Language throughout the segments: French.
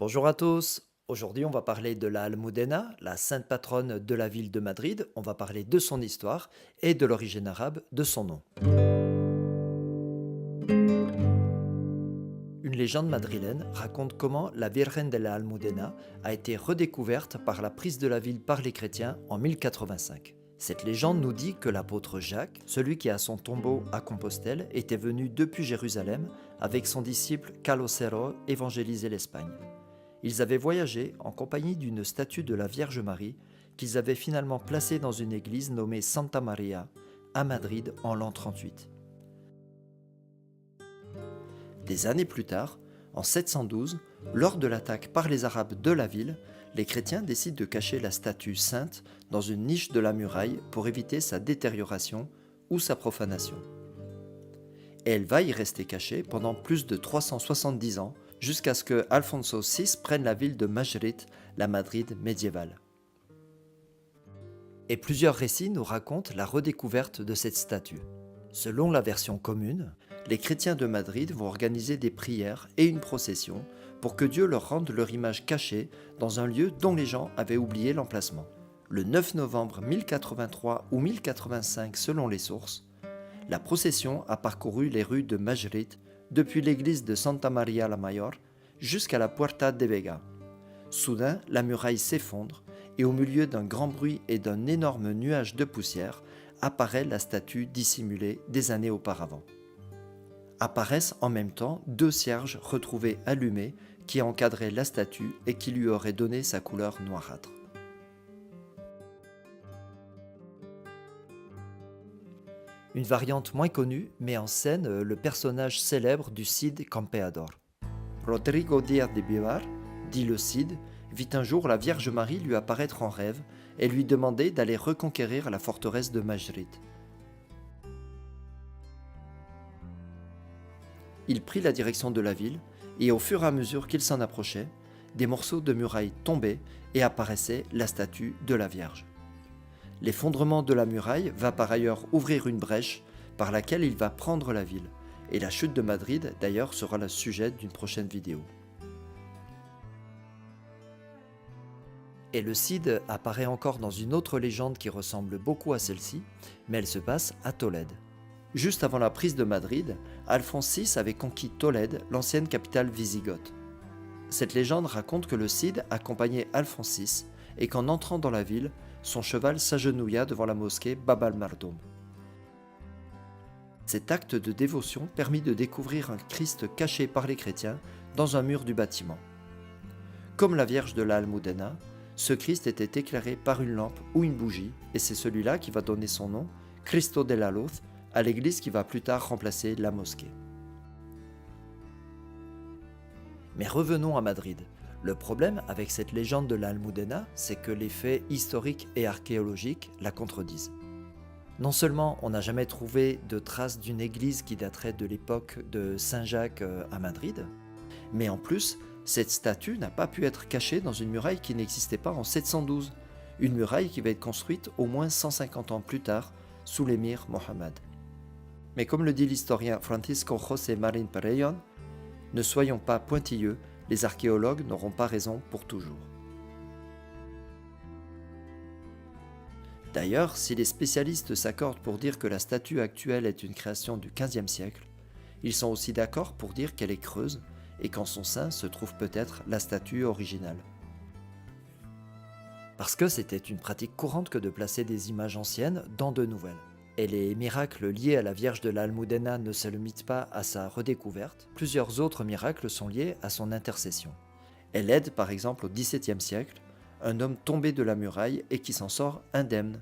Bonjour à tous. Aujourd'hui, on va parler de la Almudena, la sainte patronne de la ville de Madrid. On va parler de son histoire et de l'origine arabe de son nom. Une légende madrilène raconte comment la Virgen de la Almudena a été redécouverte par la prise de la ville par les chrétiens en 1085. Cette légende nous dit que l'apôtre Jacques, celui qui a son tombeau à Compostelle, était venu depuis Jérusalem avec son disciple Calocero évangéliser l'Espagne. Ils avaient voyagé en compagnie d'une statue de la Vierge Marie qu'ils avaient finalement placée dans une église nommée Santa Maria à Madrid en l'an 38. Des années plus tard, en 712, lors de l'attaque par les Arabes de la ville, les chrétiens décident de cacher la statue sainte dans une niche de la muraille pour éviter sa détérioration ou sa profanation. Et elle va y rester cachée pendant plus de 370 ans jusqu'à ce que Alfonso VI prenne la ville de Madrid, la Madrid médiévale. Et plusieurs récits nous racontent la redécouverte de cette statue. Selon la version commune, les chrétiens de Madrid vont organiser des prières et une procession pour que Dieu leur rende leur image cachée dans un lieu dont les gens avaient oublié l'emplacement. Le 9 novembre 1083 ou 1085 selon les sources, la procession a parcouru les rues de Madrid depuis l'église de Santa Maria la Mayor jusqu'à la Puerta de Vega. Soudain, la muraille s'effondre et au milieu d'un grand bruit et d'un énorme nuage de poussière apparaît la statue dissimulée des années auparavant. Apparaissent en même temps deux cierges retrouvés allumés qui encadraient la statue et qui lui auraient donné sa couleur noirâtre. Une variante moins connue met en scène le personnage célèbre du Cid Campeador. Rodrigo Díaz de Vivar, dit le Cid, vit un jour la Vierge Marie lui apparaître en rêve et lui demander d'aller reconquérir la forteresse de Madrid. Il prit la direction de la ville et au fur et à mesure qu'il s'en approchait, des morceaux de muraille tombaient et apparaissait la statue de la Vierge. L'effondrement de la muraille va par ailleurs ouvrir une brèche par laquelle il va prendre la ville. Et la chute de Madrid, d'ailleurs, sera le sujet d'une prochaine vidéo. Et le Cid apparaît encore dans une autre légende qui ressemble beaucoup à celle-ci, mais elle se passe à Tolède. Juste avant la prise de Madrid, Alphonse VI avait conquis Tolède, l'ancienne capitale wisigothe. Cette légende raconte que le Cid accompagnait Alphonse VI et qu'en entrant dans la ville, son cheval s'agenouilla devant la mosquée Bab al-Mardoum. Cet acte de dévotion permit de découvrir un Christ caché par les chrétiens dans un mur du bâtiment. Comme la Vierge de la Almudena, ce Christ était éclairé par une lampe ou une bougie, et c'est celui-là qui va donner son nom, Cristo de la Luz, à l'église qui va plus tard remplacer la mosquée. Mais revenons à Madrid. Le problème avec cette légende de la Almudena, c'est que les faits historiques et archéologiques la contredisent. Non seulement on n'a jamais trouvé de traces d'une église qui daterait de l'époque de Saint-Jacques à Madrid, mais en plus, cette statue n'a pas pu être cachée dans une muraille qui n'existait pas en 712, une muraille qui va être construite au moins 150 ans plus tard, sous l'émir Mohammed. Mais comme le dit l'historien Francisco José Marín Perellón, ne soyons pas pointilleux, les archéologues n'auront pas raison pour toujours. D'ailleurs, si les spécialistes s'accordent pour dire que la statue actuelle est une création du XVe siècle, ils sont aussi d'accord pour dire qu'elle est creuse et qu'en son sein se trouve peut-être la statue originale. Parce que c'était une pratique courante que de placer des images anciennes dans de nouvelles. Et les miracles liés à la Vierge de la Almudena ne se limitent pas à sa redécouverte, plusieurs autres miracles sont liés à son intercession. Elle aide par exemple au XVIIe siècle un homme tombé de la muraille et qui s'en sort indemne.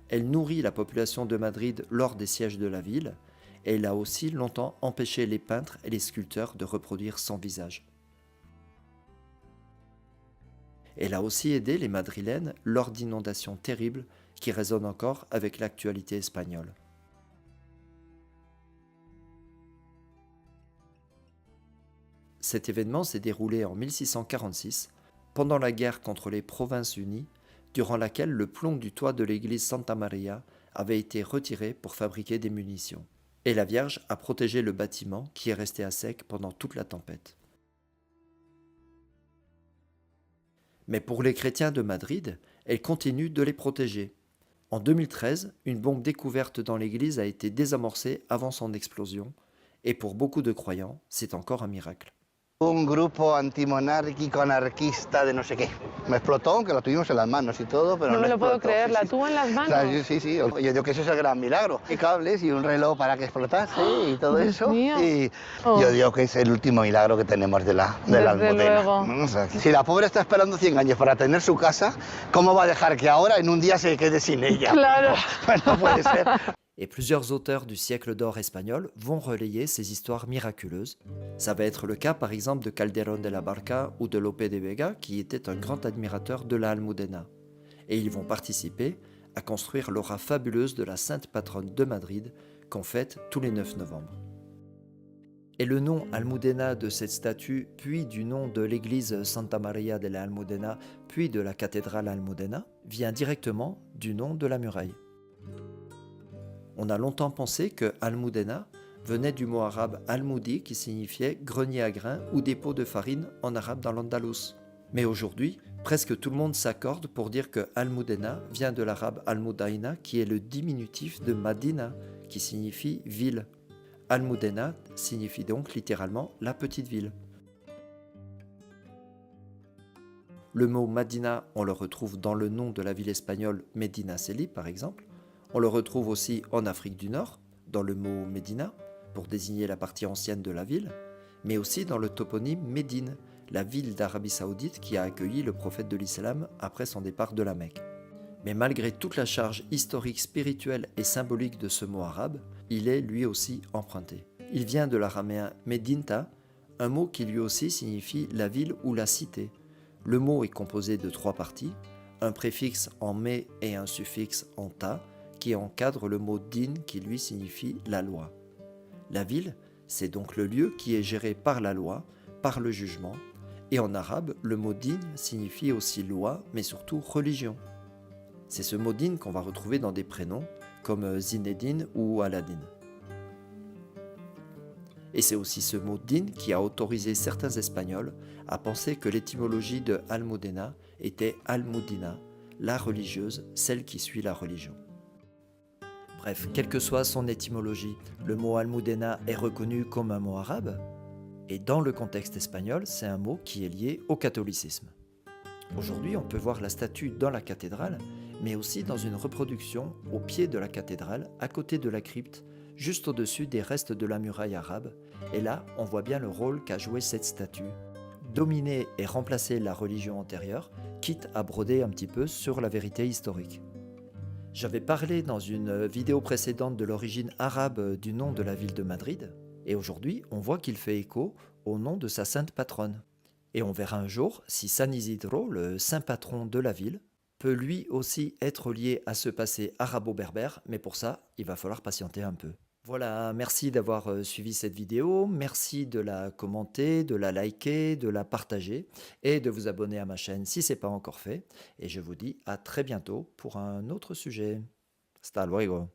Elle nourrit la population de Madrid lors des sièges de la ville, et elle a aussi longtemps empêché les peintres et les sculpteurs de reproduire son visage. Elle a aussi aidé les Madrilènes lors d'inondations terribles qui résonnent encore avec l'actualité espagnole. Cet événement s'est déroulé en 1646, pendant la guerre contre les Provinces-Unies, durant laquelle le plomb du toit de l'église Santa Maria avait été retiré pour fabriquer des munitions. Et la Vierge a protégé le bâtiment qui est resté à sec pendant toute la tempête. Mais pour les chrétiens de Madrid, elle continue de les protéger. En 2013, une bombe découverte dans l'église a été désamorcée avant son explosion, et pour beaucoup de croyants, c'est encore un miracle. Un grupo antimonárquico anarquista de no sé qué. Me explotó, aunque lo tuvimos en las manos y todo, pero No me lo puedo explotó. creer, Sí, la sí. tuvo en las O manos. sea, sí, sí. Yo digo que ese es el gran milagro. Y cables y un reloj para que explotase y todo Dios eso. mío. Y Oh. yo digo que es el último milagro que tenemos de la Desde Almudena. luego. ¿No? O sea, si la pobre está esperando 100 años para tener su casa, ¿cómo va a dejar que ahora en un día se quede sin ella? Claro. No puede ser. Et plusieurs auteurs du siècle d'or espagnol vont relayer ces histoires miraculeuses. Ça va être le cas par exemple de Calderón de la Barca ou de Lope de Vega, qui était un grand admirateur de la Almudena. Et ils vont participer à construire l'aura fabuleuse de la sainte patronne de Madrid, qu'on fête tous les 9 novembre. Et le nom Almudena de cette statue, puis du nom de l'église Santa Maria de la Almudena, puis de la cathédrale Almudena, vient directement du nom de la muraille. On a longtemps pensé que Almudena venait du mot arabe almoudi qui signifiait grenier à grains ou dépôt de farine en arabe dans l'Andalous. Mais aujourd'hui, presque tout le monde s'accorde pour dire que Almudena vient de l'arabe Almudaina qui est le diminutif de Madina qui signifie ville. Almudena signifie donc littéralement la petite ville. Le mot Madina, on le retrouve dans le nom de la ville espagnole Medina Celi par exemple. On le retrouve aussi en Afrique du Nord, dans le mot Médina, pour désigner la partie ancienne de la ville, mais aussi dans le toponyme Médine, la ville d'Arabie Saoudite qui a accueilli le prophète de l'islam après son départ de la Mecque. Mais malgré toute la charge historique, spirituelle et symbolique de ce mot arabe, il est lui aussi emprunté. Il vient de l'araméen Medinta, un mot qui lui aussi signifie la ville ou la cité. Le mot est composé de 3 parties, un préfixe en mé et un suffixe en ta, qui encadre le mot din qui lui signifie la loi. La ville, c'est donc le lieu qui est géré par la loi, par le jugement, et en arabe, le mot din signifie aussi loi, mais surtout religion. C'est ce mot din qu'on va retrouver dans des prénoms comme Zinedine ou Aladdin. Et c'est aussi ce mot din qui a autorisé certains Espagnols à penser que l'étymologie de Almudena était Almudina, la religieuse, celle qui suit la religion. Bref, quelle que soit son étymologie, le mot Almudena est reconnu comme un mot arabe, et dans le contexte espagnol, c'est un mot qui est lié au catholicisme. Aujourd'hui, on peut voir la statue dans la cathédrale, mais aussi dans une reproduction au pied de la cathédrale, à côté de la crypte, juste au-dessus des restes de la muraille arabe, et là, on voit bien le rôle qu'a joué cette statue. Dominer et remplacer la religion antérieure, quitte à broder un petit peu sur la vérité historique. J'avais parlé dans une vidéo précédente de l'origine arabe du nom de la ville de Madrid, et aujourd'hui on voit qu'il fait écho au nom de sa sainte patronne. Et on verra un jour si San Isidro, le saint patron de la ville, peut lui aussi être lié à ce passé arabo-berbère, mais pour ça, il va falloir patienter un peu. Voilà, merci d'avoir suivi cette vidéo, merci de la commenter, de la liker, de la partager et de vous abonner à ma chaîne si ce n'est pas encore fait. Et je vous dis à très bientôt pour un autre sujet. Hasta luego.